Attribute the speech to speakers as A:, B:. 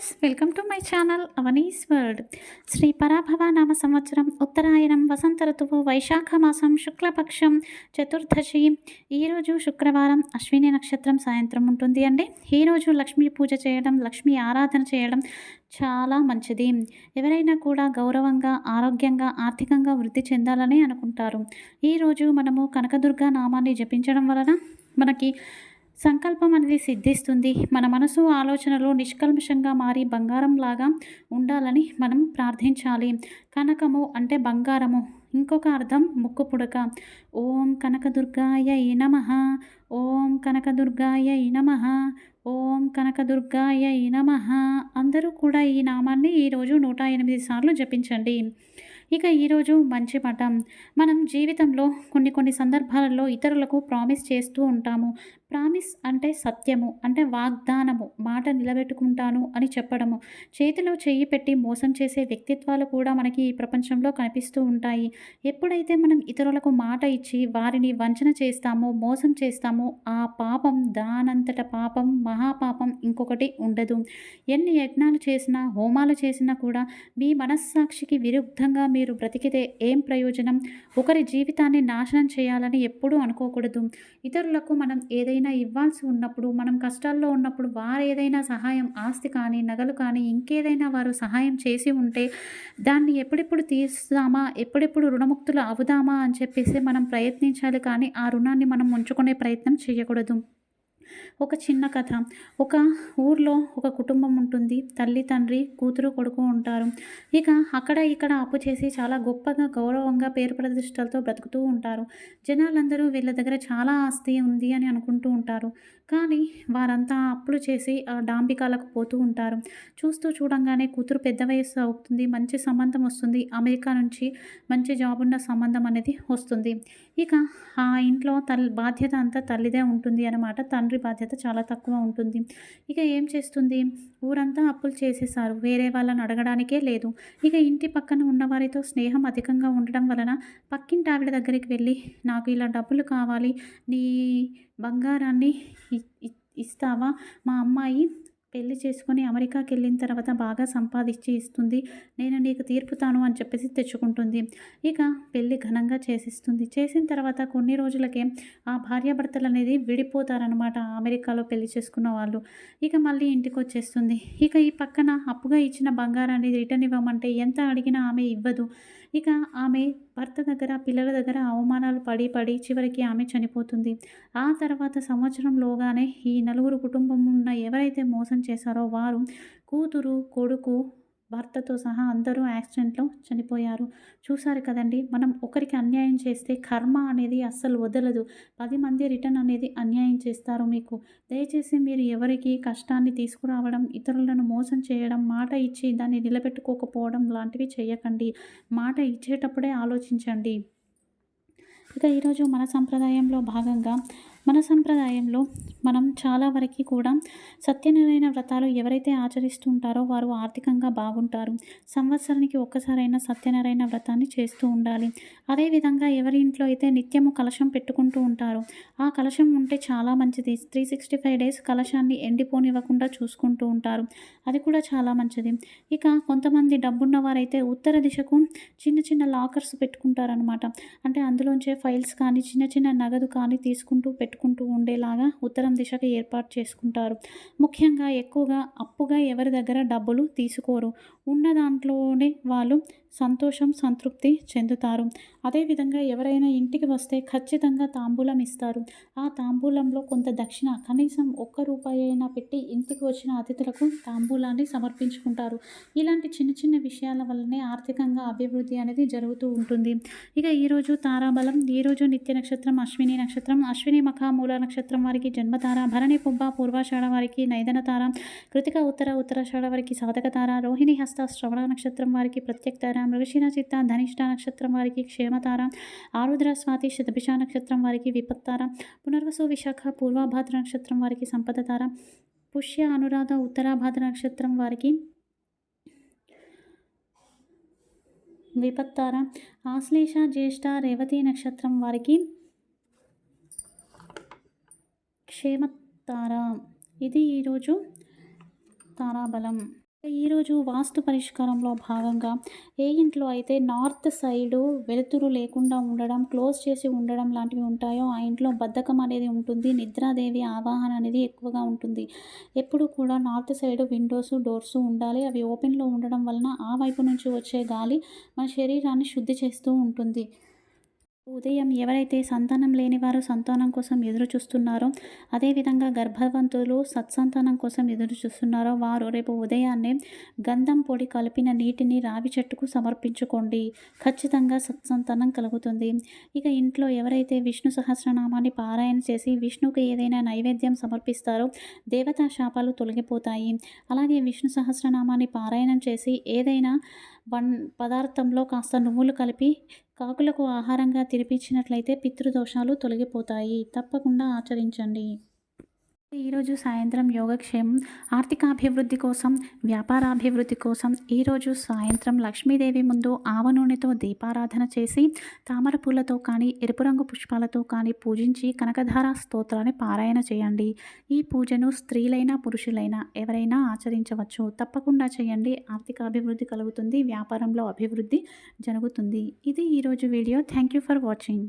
A: Friends, welcome to my channel Avani's world. శ్రీ పరాభవ నామ సంవత్సరం, ఉత్తరాయణం, వసంత ఋతువు, వైశాఖ మాసం, శుక్లపక్షం, చతుర్దశి. ఈరోజు శుక్రవారం, అశ్విని నక్షత్రం సాయంత్రం ఉంటుంది అండి. ఈరోజు లక్ష్మీ పూజ చేయడం, లక్ష్మీ ఆరాధన చేయడం చాలా మంచిది. ఎవరైనా కూడా గౌరవంగా, ఆరోగ్యంగా, ఆర్థికంగా వృద్ధి చెందాలని అనుకుంటారు. ఈరోజు మనము కనకదుర్గ నామాన్ని జపించడం వలన మనకి సంకల్పం అనేది సిద్ధిస్తుంది. మన మనసు ఆలోచనలు నిష్కల్మషంగా మారి బంగారంలాగా ఉండాలని మనం ప్రార్థించాలి. కనకము అంటే బంగారము, ఇంకొక అర్థం ముక్కు పుడక. ఓం కనకదుర్గాయ నమః, ఓం కనకదుర్గాయ నమః, ఓం కనకదుర్గాయ నమః. అందరూ కూడా ఈ నామాన్ని ఈరోజు 108 సార్లు జపించండి. ఇక ఈరోజు మంచి మఠం. మనం జీవితంలో కొన్ని సందర్భాలలో ఇతరులకు ప్రామిస్ చేస్తూ ఉంటాము. ప్రామిస్ అంటే సత్యము, అంటే వాగ్దానము, మాట నిలబెట్టుకుంటాను అని చెప్పడము. చేతిలో చెయ్యి పెట్టి మోసం చేసే వ్యక్తిత్వాలు కూడా మనకి ఈ ప్రపంచంలో కనిపిస్తూ ఉంటాయి. ఎప్పుడైతే మనం ఇతరులకు మాట ఇచ్చి వారిని వంచన చేస్తామో, మోసం చేస్తామో, ఆ పాపం దానంతట పాపం, మహాపాపం ఇంకొకటి ఉండదు. ఎన్ని యజ్ఞాలు చేసినా, హోమాలు చేసినా కూడా మీ మనస్సాక్షికి విరుద్ధంగా మీరు బ్రతికితే ఏం ప్రయోజనం? ఒకరి జీవితాన్ని నాశనం చేయాలని ఎప్పుడూ అనుకోకూడదు. ఇతరులకు మనం ఏదైనా ఇవ్వాల్సి ఉన్నప్పుడు, మనం కష్టాల్లో ఉన్నప్పుడు వారు ఏదైనా సహాయం, ఆస్తి కానీ, నగలు కానీ, ఇంకేదైనా వారు సహాయం చేసి ఉంటే దాన్ని ఎప్పుడెప్పుడు తీస్తామా, ఎప్పుడెప్పుడు రుణముక్తులు అవుదామా అని చెప్పేసి మనం ప్రయత్నించాలి. కానీ ఆ రుణాన్ని మనం ఉంచుకునే ప్రయత్నం చేయకూడదు. ఒక చిన్న కథ. ఒక ఊర్లో ఒక కుటుంబం ఉంటుంది. తల్లి, తండ్రి, కూతురు, కొడుకు ఉంటారు. ఇక అక్కడ ఇక్కడ అప్పు చేసి చాలా గొప్పగా, గౌరవంగా, పేరు ప్రతిష్టలతో బ్రతుకుతూ ఉంటారు. జనాలందరూ వీళ్ళ దగ్గర చాలా ఆస్తి ఉంది అని అనుకుంటూ ఉంటారు. కానీ వారంతా అప్పులు చేసి డాంబికాలకు పోతూ ఉంటారు. చూస్తూ చూడంగానే కూతురు పెద్ద వయస్సు అవుతుంది. మంచి సంబంధం వస్తుంది. అమెరికా నుంచి మంచి జాబ్ ఉన్న సంబంధం అనేది వస్తుంది. ఇక ఆ ఇంట్లో బాధ్యత అంతా తల్లిదే ఉంటుంది అన్నమాట. తండ్రి బాధ్యత చాలా తక్కువ ఉంటుంది. ఇక ఏం చేస్తుంది? ఊరంతా అప్పులు చేసేసారు. వేరే వాళ్ళని అడగడానికే లేదు. ఇక ఇంటి పక్కన ఉన్నవారితో స్నేహం అధికంగా ఉండడం వలన పక్కింటి ఆవిడ దగ్గరికి వెళ్ళి, నాకు ఇలా డబ్బులు కావాలి, నీ బంగారాన్ని ఇస్తావా? మా అమ్మాయి పెళ్లి చేసుకొని అమెరికాకి వెళ్ళిన తర్వాత బాగా సంపాదించి ఇస్తుంది, నేను నీకు తీర్పుతాను అని చెప్పేసి తెచ్చుకుంటుంది. ఇక పెళ్ళి ఘనంగా చేసిస్తుంది. చేసిన తర్వాత కొన్ని రోజులకే ఆ భార్యాభర్తలు అనేది విడిపోతారనమాట. అమెరికాలో పెళ్లి చేసుకున్న వాళ్ళు. ఇక మళ్ళీ ఇంటికి వచ్చేస్తుంది. ఇక ఈ పక్కన అప్పుగా ఇచ్చిన బంగారాన్ని రిటర్న్ ఇవ్వమంటే ఎంత అడిగినా ఆమె ఇవ్వదు. ఇక ఆమె భర్త దగ్గర, పిల్లల దగ్గర అవమానాలు పడి పడి చివరికి ఆమె చనిపోతుంది. ఆ తర్వాత సంవత్సరంలోగానే ఈ నలుగురు కుటుంబం ఉన్న ఎవరైతే మోసం చేశారో వారు, కూతురు, కొడుకు, భర్తతో సహా అందరూ యాక్సిడెంట్లో చనిపోయారు. చూసారు కదండి, మనం ఒకరికి అన్యాయం చేస్తే కర్మ అనేది అస్సలు వదలదు. 10 మంది రిటర్న్ అనేది అన్యాయం చేస్తారు మీకు. దయచేసి మీరు ఎవరికి కష్టాన్ని తీసుకురావడం, ఇతరులను మోసం చేయడం, మాట ఇచ్చి దాన్ని నిలబెట్టుకోకపోవడం లాంటివి చేయకండి. మాట ఇచ్చేటప్పుడే ఆలోచించండి. ఇక ఈరోజు మన సంప్రదాయంలో భాగంగా, మన సంప్రదాయంలో మనం చాలా వరకు కూడా సత్యనారాయణ వ్రతాలు ఎవరైతే ఆచరిస్తుంటారో వారు ఆర్థికంగా బాగుంటారు. సంవత్సరానికి ఒక్కసారైనా సత్యనారాయణ వ్రతాన్ని చేస్తూ ఉండాలి. అదేవిధంగా ఎవరి ఇంట్లో అయితే నిత్యము కలశం పెట్టుకుంటూ ఉంటారో ఆ కలశం ఉంటే చాలా మంచిది. 365 డేస్ కలశాన్ని ఎండిపోనివ్వకుండా చూసుకుంటూ ఉంటారు. అది కూడా చాలా మంచిది. ఇక కొంతమంది డబ్బున్న వారైతే ఉత్తర దిశకు చిన్న చిన్న లాకర్స్ పెట్టుకుంటారనమాట. అంటే అందులోంచే ఫైల్స్ కానీ, చిన్న చిన్న నగదు కానీ తీసుకుంటూ పెట్టుకుంటూ ఉండేలాగా ఉత్తరం దిశగా ఏర్పాటు చేసుకుంటారు. ముఖ్యంగా ఎక్కువగా అప్పుగా ఎవరి దగ్గర డబ్బులు తీసుకోరు. ఉన్న దాంట్లోనే వాళ్ళు సంతోషం, సంతృప్తి చెందుతారు. అదేవిధంగా ఎవరైనా ఇంటికి వస్తే ఖచ్చితంగా తాంబూలం ఇస్తారు. ఆ తాంబూలంలో కొంత దక్షిణ, కనీసం ₹1 అయినా పెట్టి ఇంటికి వచ్చిన అతిథులకు తాంబూలాన్ని సమర్పించుకుంటారు. ఇలాంటి చిన్న చిన్న విషయాల వల్లనే ఆర్థికంగా అభివృద్ధి అనేది జరుగుతూ ఉంటుంది. ఇక ఈరోజు తారాబలం. ఈరోజు నిత్య నక్షత్రం అశ్విని నక్షత్రం. అశ్విని మఖ మూల నక్షత్రం వారికి జన్మతార, భరణి పుబ్బ పూర్వాషాఢ వారికి నైదన తార, కృతిక ఉత్తరాషాఢ వారికి సాధక తార, రోహిణి హస్త శ్రవణ నక్షత్రం వారికి ప్రత్యక్ తార, మృగశిర చిత్త ధనిష్ట నక్షత్రం వారికి క్షేమతార, ఆరుద్ర స్వాతి శతభిష నక్షత్రం వారికి విపత్తార, పునర్వసు విశాఖ పూర్వభాద్ర నక్షత్రం వారికి సంపద తార, పుష్య అనురాధ ఉత్తరాభాద్ర నక్షత్రం వారికి విపత్తార, ఆశ్లేష జ్యేష్ఠ రేవతి నక్షత్రం వారికి క్షేమతార. ఇది ఈరోజు తారాబలం. ఈరోజు వాస్తు పరిష్కారంలో భాగంగా ఏ ఇంట్లో అయితే నార్త్ సైడు వెలుతురు లేకుండా ఉండడం, క్లోజ్ చేసి ఉండడం లాంటివి ఉంటాయో ఆ ఇంట్లో బద్ధకం అనేది ఉంటుంది. నిద్రాదేవి ఆవాహన అనేది ఎక్కువగా ఉంటుంది. ఎప్పుడు కూడా నార్త్ సైడ్ విండోస్, డోర్స్ ఉండాలి. అవి ఓపెన్‌లో ఉండడం వలన ఆ వైపు నుంచి వచ్చే గాలి మన శరీరాన్ని శుద్ధి చేస్తూ ఉంటుంది. ఉదయం ఎవరైతే సంతానం లేనివారు సంతానం కోసం ఎదురు చూస్తున్నారో, అదేవిధంగా గర్భవంతులు సత్సంతానం కోసం ఎదురు చూస్తున్నారో, వారు రేపు ఉదయాన్నే గంధం పొడి కలిపిన నీటిని రావి చెట్టుకు సమర్పించుకోండి. ఖచ్చితంగా సత్సంతానం కలుగుతుంది. ఇక ఇంట్లో ఎవరైతే విష్ణు సహస్రనామాన్ని పారాయణ చేసి విష్ణువుకి ఏదైనా నైవేద్యం సమర్పిస్తారో, దేవతా శాపాలు తొలగిపోతాయి. అలాగే విష్ణు సహస్రనామాన్ని పారాయణం చేసి ఏదైనా పదార్థంలో కాస్త నువ్వులు కలిపి కాకులకు ఆహారంగా తినిపించినట్లయితే పితృదోషాలు తొలగిపోతాయి. తప్పకుండా ఆచరించండి. ఈరోజు సాయంత్రం యోగక్షేమం ఆర్థికాభివృద్ధి కోసం, వ్యాపారాభివృద్ధి కోసం ఈరోజు సాయంత్రం లక్ష్మీదేవి ముందు ఆవ నూనెతో దీపారాధన చేసి తామర పూలతో కానీ, ఎరుపు రంగు పుష్పాలతో కానీ పూజించి కనకధార స్తోత్రాన్ని పారాయణ చేయండి. ఈ పూజను స్త్రీలైనా, పురుషులైనా ఎవరైనా ఆచరించవచ్చు. తప్పకుండా చేయండి. ఆర్థికాభివృద్ధి కలుగుతుంది. వ్యాపారంలో అభివృద్ధి జరుగుతుంది. ఇది ఈరోజు video. Thank you for watching.